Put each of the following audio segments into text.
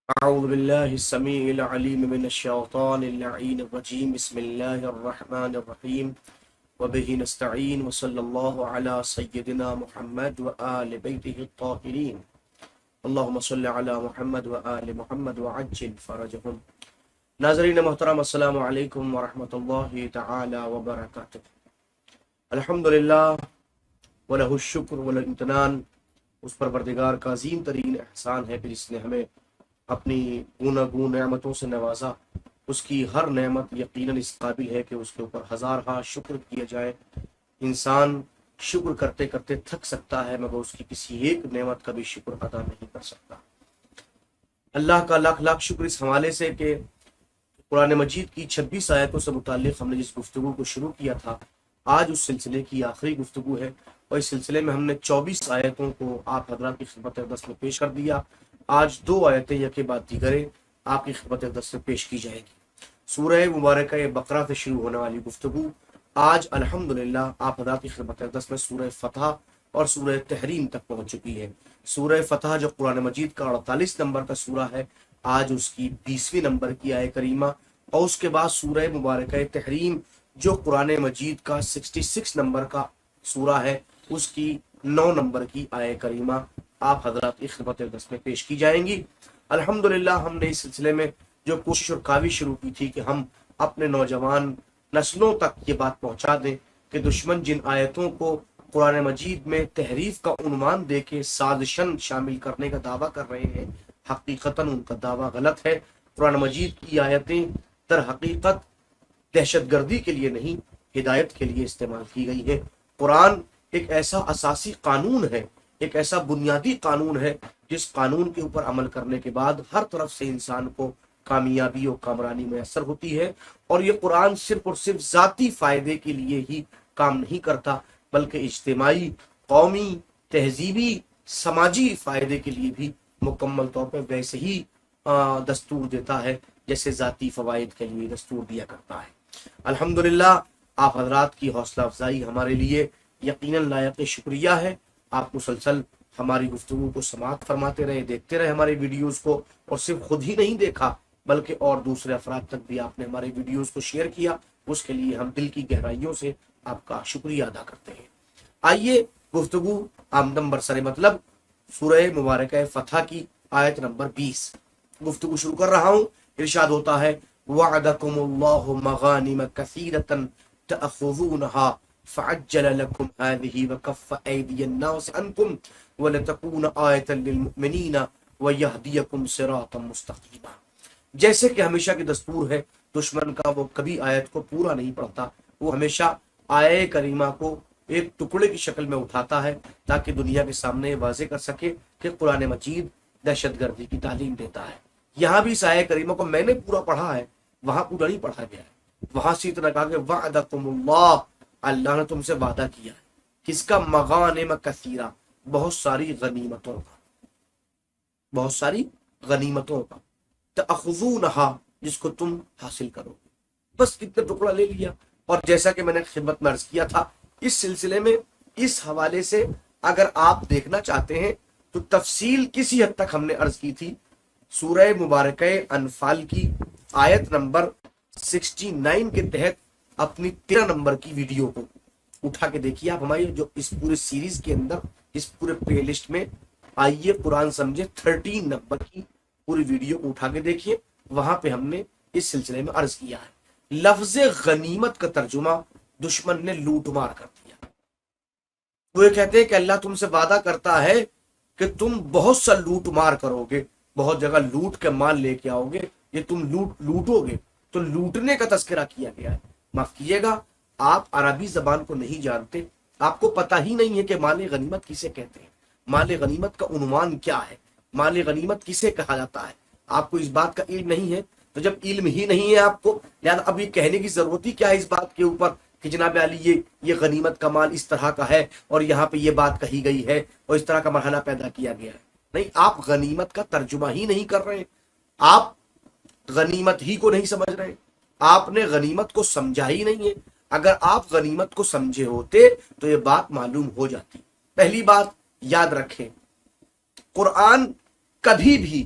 أعوذ بالله السميع العليم من الشيطان اللعين الرجيم بسم الله الرحمن الرحيم وبه نستعين وصلى الله على سيدنا محمد وآل بيته الطاهرين اللهم صل على محمد وآل محمد وعجل فرجهم. ناظرین محترم، السلام علیکم ورحمۃ اللہ تعالی وبرکاتہ. الحمدللہ ولہ الشکر والامتنان. اس پروردگار کا عظیم ترین احسان ہے کہ جس نے ہمیں اپنی گوناگون نعمتوں سے نوازا. اس کی ہر نعمت یقیناً اس قابل ہے کہ اس کے اوپر ہزارہا شکر کیا جائے. انسان شکر کرتے کرتے تھک سکتا ہے مگر اس کی کسی ایک نعمت کا بھی شکر ادا نہیں کر سکتا. اللہ کا لاکھ لاکھ شکر اس حوالے سے کہ قرآن مجید کی 26 آیتوں سے متعلق ہم نے جس گفتگو کو شروع کیا تھا، آج اس سلسلے کی آخری گفتگو ہے، اور اس سلسلے میں ہم نے 24 آیتوں کو آپ حضرات کی خدمت اقدس میں پیش کر دیا. آج 2 آیتیں یکے بعد دیگرے آپ کی خدمت اقدس میں پیش کی جائے گی. سورہ مبارکہ بقرہ سے شروع ہونے والی گفتگو آج الحمدللہ آپ حضرات کی خدمت اقدس میں سورہ فتح اور سورہ تحریم تک پہنچ چکی ہے. سورہ فتح جو قرآن مجید کا 48 نمبر کا سورہ ہے، آج اس کی 20ویں نمبر کی آیہ کریمہ، اور اس کے بعد سورہ مبارکہ تحریم جو قرآن مجید کا 66 نمبر کا سورہ ہے، اس کی 9 نمبر کی آیہ کریمہ آپ حضرات کی خدمت اقدس میں پیش کی جائیں گی. الحمدللہ ہم نے اس سلسلے میں جو کوشش اور کاوش شروع کی تھی کہ ہم اپنے نوجوان نسلوں تک یہ بات پہنچا دیں کہ دشمن جن آیتوں کو قرآن مجید میں تحریف کا عنوان دے کے سازشن شامل کرنے کا دعویٰ کر رہے ہیں، حقیقتاً ان کا دعویٰ غلط ہے. قرآن مجید کی آیتیں در حقیقت دہشت گردی کے لیے نہیں، ہدایت کے لیے استعمال کی گئی ہے. قرآن ایک ایسا اساسی قانون ہے، ایک ایسا بنیادی قانون ہے جس قانون کے اوپر عمل کرنے کے بعد ہر طرف سے انسان کو کامیابی اور کامرانی میسر ہوتی ہے. اور یہ قرآن صرف اور صرف ذاتی فائدے کے لیے ہی کام نہیں کرتا، بلکہ اجتماعی، قومی، تہذیبی، سماجی فائدے کے لیے بھی مکمل طور پہ ویسے ہی دستور دیتا ہے جیسے ذاتی فوائد کے لیے دستور دیا کرتا ہے. الحمدللہ آپ حضرات کی حوصلہ افزائی ہمارے لیے یقیناً لائق شکریہ ہے. آپ مسلسل ہماری گفتگو کو سماعت فرماتے رہے، دیکھتے رہے ہمارے ویڈیوز کو، اور صرف خود ہی نہیں دیکھا بلکہ اور دوسرے افراد تک بھی آپ نے ہمارے ویڈیوز کو شیئر کیا. اس کے لیے ہم دل کی گہرائیوں سے آپ کا شکریہ ادا کرتے ہیں. آئیے گفتگو آمدم برسر مطلب سورہ مبارکہ فتح کی آیت نمبر 20 گفتگو شروع کر رہا ہوں. ارشاد ہوتا ہے وعدکم اللہ مغانم کثیرۃ تأخذونها فعجل لكم هذه وكف أيدي الناس عنكم ولتكون آية للمؤمنين ويهديكم صراطا مستقيما. جیسے کہ ہمیشہ کی دستور ہے، دشمن کا وہ کبھی آیت کو پورا نہیں پڑھتا، وہ ہمیشہ آیہ کریمہ کو ایک ٹکڑے کی شکل میں اٹھاتا ہے تاکہ دنیا کے سامنے واضح کر سکے کہ قرآن مجید دہشت گردی کی تعلیم دیتا ہے. یہاں بھی اس آیہ کریمہ کو میں نے پورا پڑھا ہے، وہاں پورا نہیں پڑھا گیا ہے. وہاں سے اتنا کہا کہ وعدکم اللہ، اللہ نے تم سے وعدہ کیا ہے. کس کا؟ مغانم کثیرہ، بہت ساری غنیمتوں کا، بہت ساری غنیمتوں کا. تأخذونہا، جس کو تم حاصل کرو گے. بس کتنے ٹکڑا لے لیا. اور جیسا کہ میں نے خدمت میں عرض کیا تھا، اس سلسلے میں اس حوالے سے اگر آپ دیکھنا چاہتے ہیں تو تفصیل کسی حد تک ہم نے عرض کی تھی. سورہ مبارکہ انفال کی آیت نمبر 69 کے تحت اپنی 13 نمبر کی ویڈیو کو اٹھا کے دیکھیے آپ. ہماری جو اس پورے سیریز کے اندر، اس پورے پلے لسٹ میں آئیے قرآن سمجھے 13 نمبر کی پوری ویڈیو کو اٹھا کے دیکھیے. وہاں پہ ہم نے اس سلسلے میں عرض کیا ہے لفظ غنیمت کا ترجمہ دشمن نے لوٹ مار کر دیا. وہ یہ کہتے ہیں کہ اللہ تم سے وعدہ کرتا ہے کہ تم بہت سا لوٹ مار کرو گے، بہت جگہ لوٹ کے مال لے کے آؤ گے، یہ تم لوٹو گے. تو لوٹنے کا تذکرہ کیا گیا ہے. معاف کیجیے گا، آپ عربی زبان کو نہیں جانتے، آپ کو پتہ ہی نہیں ہے کہ مال غنیمت کسے کہتے ہیں، مال غنیمت کا عنوان کیا ہے، مال غنیمت کسے کہا جاتا ہے. آپ کو اس بات کا علم نہیں ہے. تو جب علم ہی نہیں ہے آپ کو، یعنی اب یہ کہنے کی ضرورت ہی کیا ہے اس بات کے اوپر کہ جناب علی یہ غنیمت کا مال اس طرح کا ہے اور یہاں پہ یہ بات کہی گئی ہے اور اس طرح کا مرحلہ پیدا کیا گیا ہے. نہیں، آپ غنیمت کا ترجمہ ہی نہیں کر رہے، آپ غنیمت ہی کو نہیں سمجھ رہے، آپ نے غنیمت کو سمجھا ہی نہیں ہے. اگر آپ غنیمت کو سمجھے ہوتے تو یہ بات معلوم ہو جاتی. پہلی بات یاد رکھیں، قرآن کبھی بھی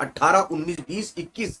18, 19, 20, 21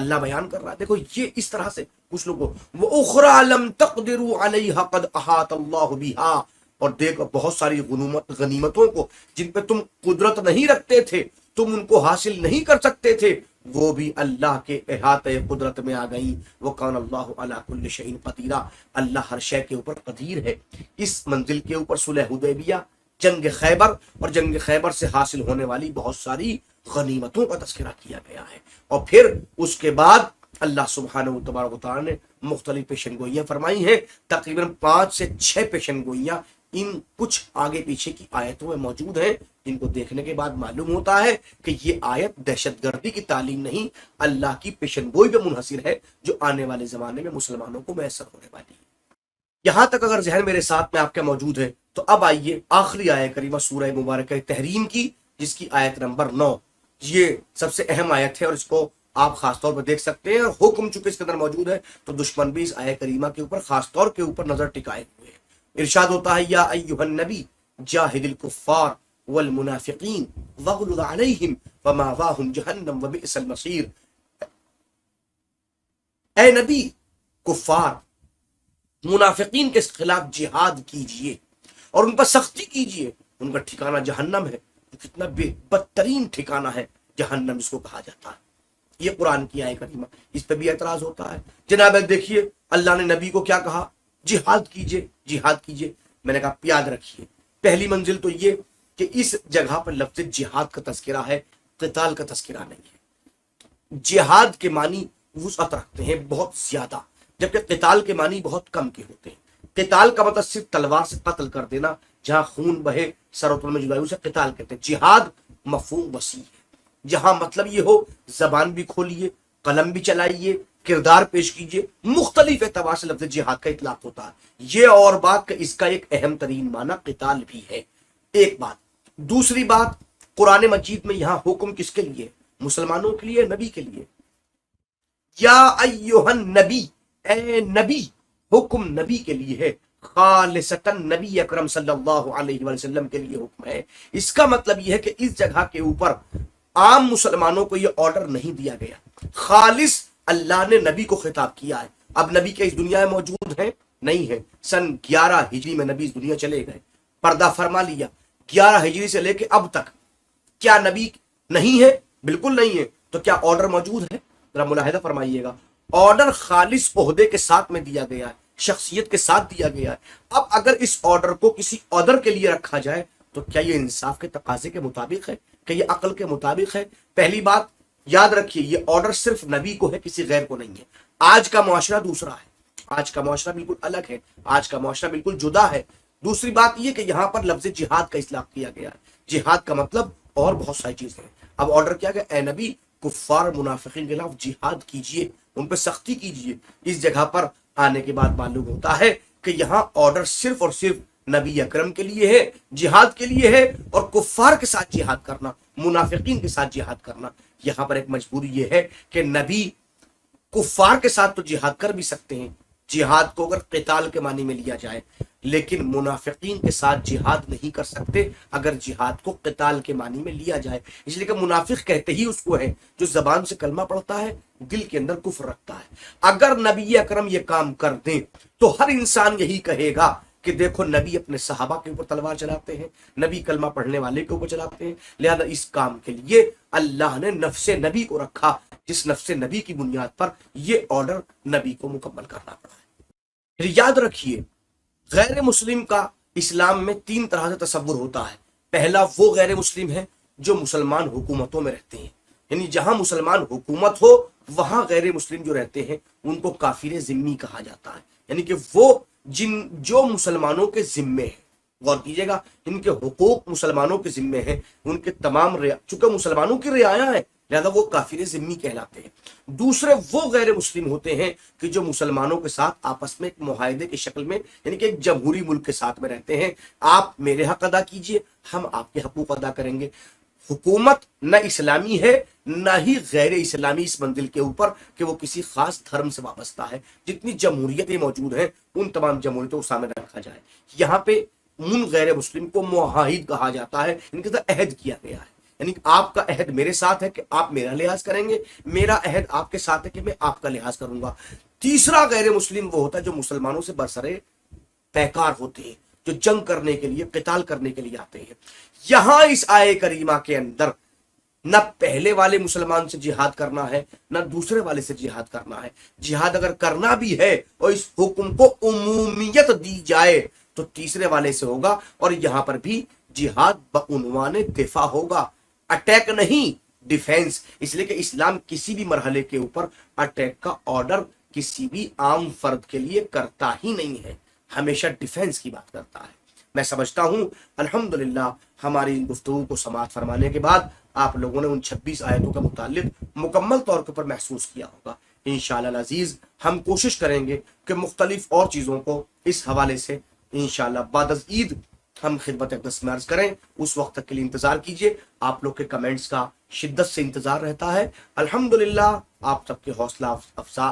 اللہ بیان کر رہا ہے دیکھو یہ اس طرح سے کچھ لوگوں وَأُخْرَى لَمْ تَقْدِرُوا عَلَيْهَا قَدْ أَحَاطَ اللَّهُ بِهَا، اور دیکھو بہت ساری غنیمتوں کو جن پہ تم قدرت نہیں رکھتے تھے، تم ان کو حاصل نہیں کر سکتے تھے، وہ بھی اللہ کے احاطے قدرت میں آ گئی۔ وَكَانَ اللَّهُ عَلَى كُلِّ شَيْءٍ قَدِيرًا، اللہ ہر شے کے اوپر قدیر ہے۔ اس منزل کے اوپر صلح حدیبیہ، جنگ خیبر اور جنگ خیبر سے حاصل ہونے والی بہت ساری غنیمتوں کا تذکرہ کیا گیا ہے، اور پھر اس کے بعد اللہ سبحانہ و تعالی نے مختلف پیشن گوئیاں فرمائی ہیں، تقریباً 5 سے 6 پیشن گوئیاں ان کچھ آگے پیچھے کی آیتوں میں موجود ہیں، جن کو دیکھنے کے بعد معلوم ہوتا ہے کہ یہ آیت دہشت گردی کی تعلیم نہیں، اللہ کی پیشن گوئی پہ منحصر ہے جو آنے والے زمانے میں مسلمانوں کو میسر ہونے والی ہے۔ یہاں تک اگر ذہن میرے ساتھ میں آپ کے موجود ہے تو اب آئیے آخری آیت کریمہ سورہ مبارکہ تحریم کی، جس کی آیت نمبر 9، یہ سب سے اہم آیت ہے اور اس کو آپ خاص طور پر دیکھ سکتے ہیں، اور حکم چونکہ اس کے اندر موجود ہے تو دشمن بھی اس آیت کریمہ کے اوپر خاص طور کے اوپر نظر ٹکائے ہوئے ہیں۔ ارشاد ہوتا ہے یا ایھا النبی جاہد الکفار والمنافقین واغلظ علیہم ومأواہم جہنم وبئس المصیر، اے نبی کفار منافقین کے خلاف جہاد کیجئے اور ان پر سختی کیجئے، ان کا ٹھکانہ جہنم ہے، کتنا بدترین ٹھکانہ ہے جہنم اس کو کہا جاتا ہے۔ یہ قرآن کی آیت کریمہ، اس پہ بھی اعتراض ہوتا ہے۔ جناب دیکھیے اللہ نے نبی کو کیا کہا، جہاد کیجئے جہاد کیجئے۔ میں نے کہا یاد رکھیے پہلی منزل تو یہ کہ اس جگہ پر لفظ جہاد کا تذکرہ ہے، قتال کا تذکرہ نہیں ہے۔ جہاد کے معنی وسعت رکھتے ہیں بہت زیادہ، جبکہ قتال کے معنی بہت کم کے ہوتے ہیں۔ قتال کا مطلب صرف تلوار سے قتل کر دینا، جہاں خون بہے سر و تن میں جدائی، اسے قتال کہتے ہیں۔ جہاد مفہوم وسیع ہے، جہاں مطلب یہ ہو زبان بھی کھولیے، قلم بھی چلائیے، کردار پیش کیجئے، مختلف اعتبار سے لفظ جہاد کا اطلاق ہوتا ہے۔ یہ اور بات کہ اس کا ایک اہم ترین معنی قتال بھی ہے، ایک بات۔ دوسری بات، قرآن مجید میں یہاں حکم کس کے لیے؟ مسلمانوں کے لیے، نبی کے لیے۔ یا ایھا النبی، اے نبی، حکم نبی کے لیے ہے، خالصتاً نبی اکرم صلی اللہ علیہ وسلم کے لیے حکم ہے۔ اس کا مطلب یہ ہے کہ اس جگہ کے اوپر عام مسلمانوں کو یہ آرڈر نہیں دیا گیا، خالص اللہ نے نبی کو خطاب کیا ہے۔ اب نبی کے اس دنیا میں موجود ہیں؟ نہیں ہے۔ سن 11 ہجری میں نبی اس دنیا چلے گئے، پردہ فرما لیا۔ 11 ہجری سے لے کے اب تک کیا نبی نہیں ہے؟ بالکل نہیں ہے۔ تو کیا آرڈر موجود ہے؟ ذرا ملاحظہ فرمائیے گا، آرڈر خالص عہدے کے ساتھ میں دیا گیا ہے، شخصیت کے ساتھ دیا گیا ہے۔ اب اگر اس آرڈر کو کسی عذر کے لیے رکھا جائے تو کیا یہ انصاف کے تقاضے کے مطابق ہے؟ کہ یہ عقل کے مطابق ہے؟ پہلی بات یاد رکھیے یہ آرڈر صرف نبی کو ہے، کسی غیر کو نہیں ہے۔ آج کا معاشرہ دوسرا ہے، آج کا معاشرہ بالکل الگ ہے، آج کا معاشرہ بالکل جدا ہے۔ دوسری بات یہ کہ یہاں پر لفظ جہاد کا اطلاق کیا گیا ہے۔ جہاد کا مطلب اور بہت ساری چیزیں ہیں۔ اب آرڈر کیا گیا، اے نبی کفار منافقین کے خلاف جہاد کیجئے، ان پہ سختی کیجئے۔ اس جگہ پر آنے کے بعد معلوم ہوتا ہے کہ یہاں آرڈر صرف اور صرف نبی اکرم کے لیے ہے، جہاد کے لیے ہے، اور کفار کے ساتھ جہاد کرنا، منافقین کے ساتھ جہاد کرنا۔ یہاں پر ایک مجبوری یہ ہے کہ نبی کفار کے ساتھ تو جہاد کر بھی سکتے ہیں، جہاد کو اگر قتال کے معنی میں لیا جائے، لیکن منافقین کے ساتھ جہاد نہیں کر سکتے اگر جہاد کو قتال کے معنی میں لیا جائے۔ اس لیے کہ منافق کہتے ہی اس کو ہے جو زبان سے کلمہ پڑھتا ہے، دل کے اندر کفر رکھتا ہے۔ اگر نبی اکرم یہ کام کر دیں تو ہر انسان یہی کہے گا کہ دیکھو نبی اپنے صحابہ کے اوپر تلوار چلاتے ہیں، نبی کلمہ پڑھنے والے کے اوپر چلاتے ہیں، لہذا اس کام کے لیے اللہ نے نفس نبی کو رکھا، جس نفس نبی کی بنیاد پر یہ آرڈر نبی کو مکمل کرنا پڑا ہے۔ پھر یاد رکھیے غیر مسلم کا اسلام میں 3 طرح سے تصور ہوتا ہے۔ پہلا وہ غیر مسلم ہے جو مسلمان حکومتوں میں رہتے ہیں، یعنی جہاں مسلمان حکومت ہو وہاں غیر مسلم جو رہتے ہیں ان کو کافر ذمہ کہا جاتا ہے، یعنی کہ وہ جو مسلمانوں کے ذمے ہیں، غور کیجئے گا، ان کے حقوق مسلمانوں کے ذمے ہیں، ان کے تمام چونکہ مسلمانوں کی رعایا ہے لہذا وہ کافر ذمہ کہلاتے ہیں۔ دوسرے وہ غیر مسلم ہوتے ہیں کہ جو مسلمانوں کے ساتھ آپس میں ایک معاہدے کی شکل میں، یعنی کہ ایک جمہوری ملک کے ساتھ میں رہتے ہیں، آپ میرے حق ادا کیجئے، ہم آپ کے حقوق ادا کریں گے۔ حکومت نہ اسلامی ہے نہ ہی غیر اسلامی اس منزل کے اوپر کہ وہ کسی خاص دھرم سے وابستہ ہے۔ جتنی جمہوریتیں موجود ہیں ان تمام جمہوریتوں کو سامنے رکھا جائے۔ یہاں پہ ان غیر مسلم کو معاہد کہا جاتا ہے، ان کے ساتھ عہد کیا گیا ہے۔ یعنی آپ کا عہد میرے ساتھ ہے کہ آپ میرا لحاظ کریں گے، میرا عہد آپ کے ساتھ ہے کہ میں آپ کا لحاظ کروں گا۔ تیسرا غیر مسلم وہ ہوتا ہے جو مسلمانوں سے برسرے پیکار ہوتے ہیں، جو جنگ کرنے کے لیے، قتال کرنے کے لیے آتے ہیں۔ یہاں اس آیے کریمہ کے اندر نہ پہلے والے مسلمان سے جہاد کرنا ہے، نہ دوسرے والے سے جہاد کرنا ہے۔ جہاد اگر کرنا بھی ہے اور اس حکم کو عمومیت دی جائے تو تیسرے والے سے ہوگا، اور یہاں پر بھی جہاد بعنوان دفاع ہوگا، اٹیک نہیں، ڈیفینس، اس لیے کہ اسلام کسی بھی مرحلے کے اوپر اٹیک کا آرڈر کسی بھی عام فرد کے لیے کرتا ہی نہیں ہے، ہمیشہ ڈیفینس کی بات کرتا ہے۔ میں سمجھتا ہوں الحمدللہ ہماری ان گفتگو کو سماعت فرمانے کے بعد آپ لوگوں نے ان 26 آیتوں کے متعلق مکمل طور پر محسوس کیا ہوگا۔ انشاءاللہ العزیز ہم کوشش کریں گے کہ مختلف اور چیزوں کو اس حوالے سے انشاءاللہ بعد از عید ہم خدمت اقدس میں عرض کریں۔ اس وقت تک کے لیے انتظار کیجئے، آپ لوگ کے کمنٹس کا شدت سے انتظار رہتا ہے۔ الحمدللہ آپ سب کے حوصلہ افزا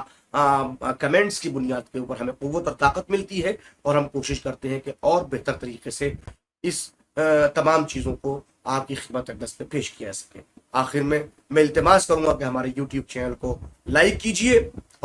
کمنٹس کی بنیاد کے اوپر ہمیں قوت اور طاقت ملتی ہے، اور ہم کوشش کرتے ہیں کہ اور بہتر طریقے سے اس تمام چیزوں کو آپ کی خدمت اقدس میں پیش کیا سکے۔ آخر میں التماس کروں گا کہ ہمارے یوٹیوب چینل کو لائک کیجئے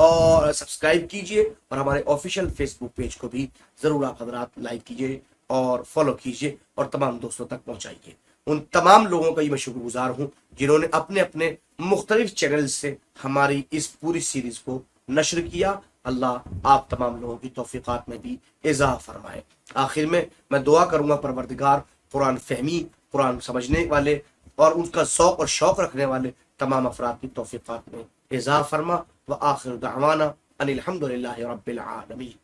اور سبسکرائب کیجئے، اور ہمارے آفیشیل فیس بک پیج کو بھی ضرور آپ حضرات لائک کیجئے اور فالو کیجئے اور تمام دوستوں تک پہنچائیے۔ ان تمام لوگوں کا میں شکر گزار ہوں جنہوں نے اپنے اپنے مختلف چینل سے ہماری اس پوری سیریز کو نشر کیا۔ اللہ آپ تمام لوگوں کی توفیقات میں بھی اضافہ فرمائے۔ آخر میں دعا کروں گا پروردگار قرآن فہمی، قرآن سمجھنے والے اور ان کا ذوق اور شوق رکھنے والے تمام افراد کی توفیقات میں اضافہ فرما۔ وآخر دعوانا ان الحمدللہ رب العالمین۔